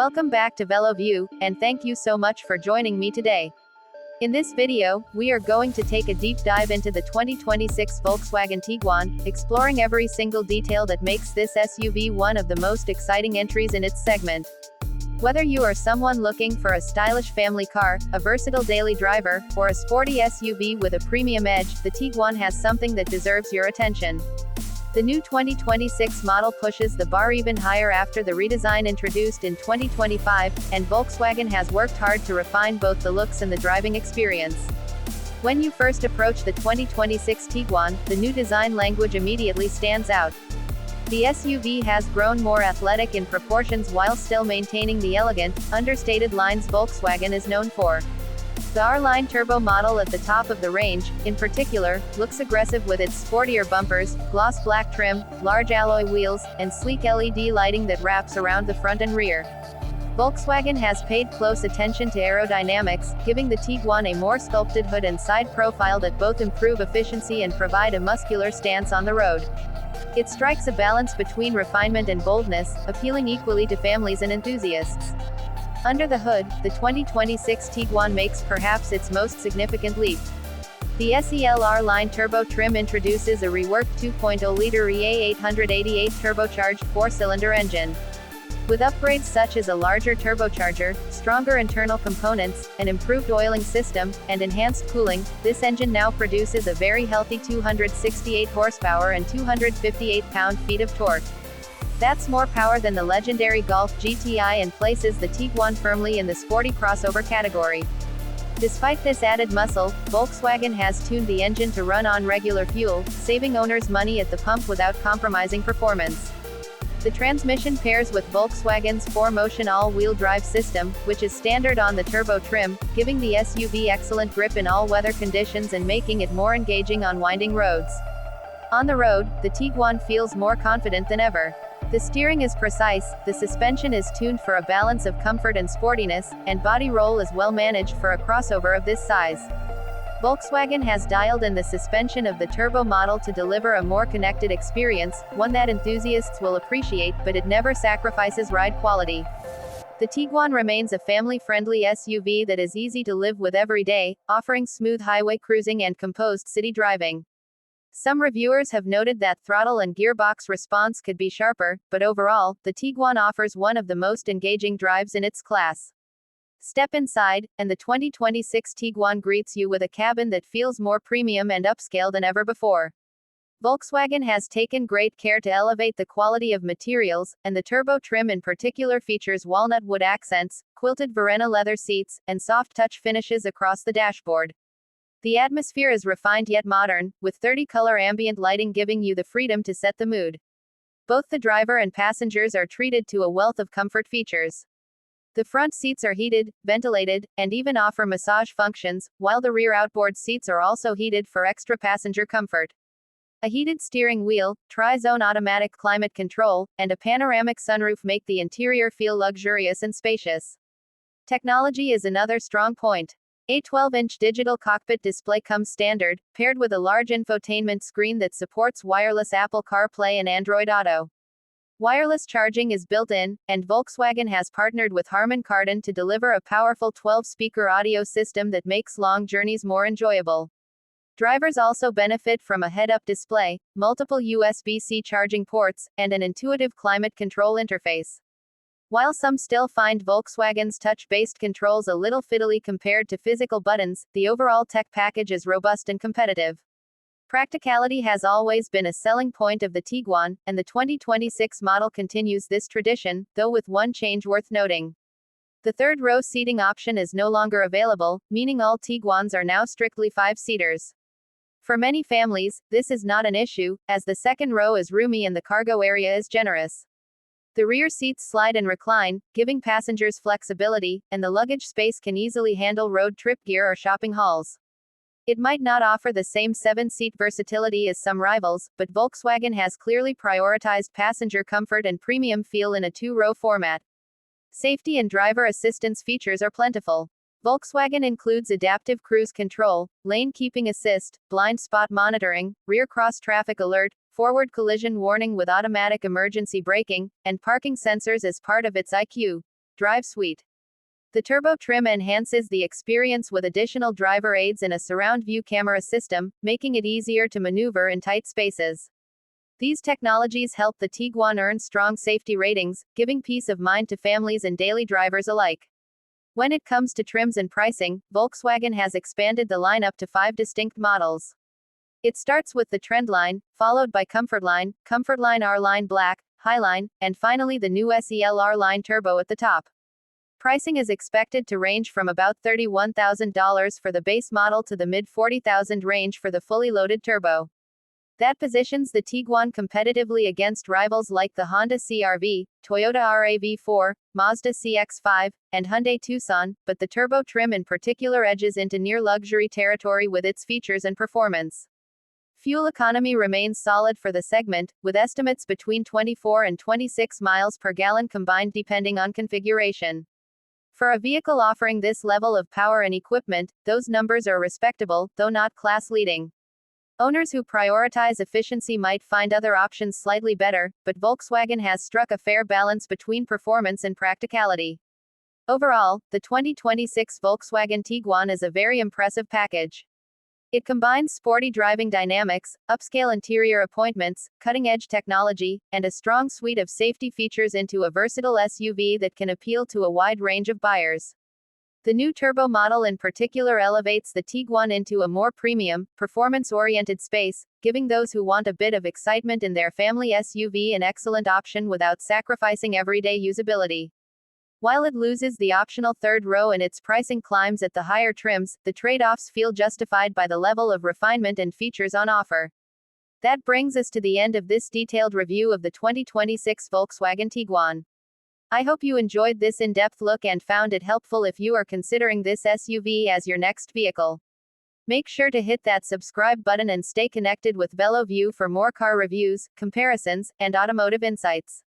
Welcome back to VeloView, and thank you so much for joining me today. In this video, we are going to take a deep dive into the 2026 Volkswagen Tiguan, exploring every single detail that makes this SUV one of the most exciting entries in its segment. Whether you are someone looking for a stylish family car, a versatile daily driver, or a sporty SUV with a premium edge, the Tiguan has something that deserves your attention. The new 2026 model pushes the bar even higher after the redesign introduced in 2025, and Volkswagen has worked hard to refine both the looks and the driving experience. When you first approach the 2026 Tiguan, the new design language immediately stands out. The SUV has grown more athletic in proportions while still maintaining the elegant, understated lines Volkswagen is known for. The R-Line Turbo model at the top of the range, in particular, looks aggressive with its sportier bumpers, gloss black trim, large alloy wheels, and sleek LED lighting that wraps around the front and rear. Volkswagen has paid close attention to aerodynamics, giving the Tiguan a more sculpted hood and side profile that both improve efficiency and provide a muscular stance on the road. It strikes a balance between refinement and boldness, appealing equally to families and enthusiasts. Under the hood, the 2026 Tiguan makes perhaps its most significant leap. The SEL R-Line Turbo trim introduces a reworked 2.0-liter EA888 turbocharged 4-cylinder engine. With upgrades such as a larger turbocharger, stronger internal components, an improved oiling system, and enhanced cooling, this engine now produces a very healthy 268 horsepower and 258 pound-feet of torque. That's more power than the legendary Golf GTI and places the Tiguan firmly in the sporty crossover category. Despite this added muscle, Volkswagen has tuned the engine to run on regular fuel, saving owners money at the pump without compromising performance. The transmission pairs with Volkswagen's 4Motion all-wheel drive system, which is standard on the turbo trim, giving the SUV excellent grip in all weather conditions and making it more engaging on winding roads. On the road, the Tiguan feels more confident than ever. The steering is precise, the suspension is tuned for a balance of comfort and sportiness, and body roll is well managed for a crossover of this size. Volkswagen has dialed in the suspension of the turbo model to deliver a more connected experience, one that enthusiasts will appreciate, but it never sacrifices ride quality. The Tiguan remains a family-friendly SUV that is easy to live with every day, offering smooth highway cruising and composed city driving. Some reviewers have noted that throttle and gearbox response could be sharper, but overall, the Tiguan offers one of the most engaging drives in its class. Step inside, and the 2026 Tiguan greets you with a cabin that feels more premium and upscale than ever before. Volkswagen has taken great care to elevate the quality of materials, and the turbo trim in particular features walnut wood accents, quilted Verena leather seats, and soft touch finishes across the dashboard. The atmosphere is refined yet modern, with 30-color ambient lighting giving you the freedom to set the mood. Both the driver and passengers are treated to a wealth of comfort features. The front seats are heated, ventilated, and even offer massage functions, while the rear outboard seats are also heated for extra passenger comfort. A heated steering wheel, tri-zone automatic climate control, and a panoramic sunroof make the interior feel luxurious and spacious. Technology is another strong point. A 12-inch digital cockpit display comes standard, paired with a large infotainment screen that supports wireless Apple CarPlay and Android Auto. Wireless charging is built in, and Volkswagen has partnered with Harman Kardon to deliver a powerful 12-speaker audio system that makes long journeys more enjoyable. Drivers also benefit from a head-up display, multiple USB-C charging ports, and an intuitive climate control interface. While some still find Volkswagen's touch-based controls a little fiddly compared to physical buttons, the overall tech package is robust and competitive. Practicality has always been a selling point of the Tiguan, and the 2026 model continues this tradition, though with one change worth noting. The third-row seating option is no longer available, meaning all Tiguans are now strictly 5-seaters. For many families, this is not an issue, as the second row is roomy and the cargo area is generous. The rear seats slide and recline, giving passengers flexibility, and the luggage space can easily handle road trip gear or shopping hauls. It might not offer the same 7-seat versatility as some rivals, but Volkswagen has clearly prioritized passenger comfort and premium feel in a 2-row format. Safety and driver assistance features are plentiful. Volkswagen includes adaptive cruise control, lane keeping assist, blind spot monitoring, rear cross traffic alert, forward collision warning with automatic emergency braking, and parking sensors as part of its IQ. Drive Suite. The turbo trim enhances the experience with additional driver aids and a surround view camera system, making it easier to maneuver in tight spaces. These technologies help the Tiguan earn strong safety ratings, giving peace of mind to families and daily drivers alike. When it comes to trims and pricing, Volkswagen has expanded the lineup to 5 distinct models. It starts with the Trendline, followed by Comfortline, Comfortline R-Line Black, Highline, and finally the new SEL R-Line Turbo at the top. Pricing is expected to range from about $31,000 for the base model to the mid-$40,000 range for the fully loaded turbo. That positions the Tiguan competitively against rivals like the Honda CR-V, Toyota RAV4, Mazda CX-5, and Hyundai Tucson, but the turbo trim in particular edges into near-luxury territory with its features and performance. Fuel economy remains solid for the segment, with estimates between 24 and 26 miles per gallon combined depending on configuration. For a vehicle offering this level of power and equipment, those numbers are respectable, though not class-leading. Owners who prioritize efficiency might find other options slightly better, but Volkswagen has struck a fair balance between performance and practicality. Overall, the 2026 Volkswagen Tiguan is a very impressive package. It combines sporty driving dynamics, upscale interior appointments, cutting-edge technology, and a strong suite of safety features into a versatile SUV that can appeal to a wide range of buyers. The new turbo model in particular elevates the Tiguan into a more premium, performance-oriented space, giving those who want a bit of excitement in their family SUV an excellent option without sacrificing everyday usability. While it loses the optional third row and its pricing climbs at the higher trims, the trade-offs feel justified by the level of refinement and features on offer. That brings us to the end of this detailed review of the 2026 Volkswagen Tiguan. I hope you enjoyed this in-depth look and found it helpful if you are considering this SUV as your next vehicle. Make sure to hit that subscribe button and stay connected with VeloView for more car reviews, comparisons, and automotive insights.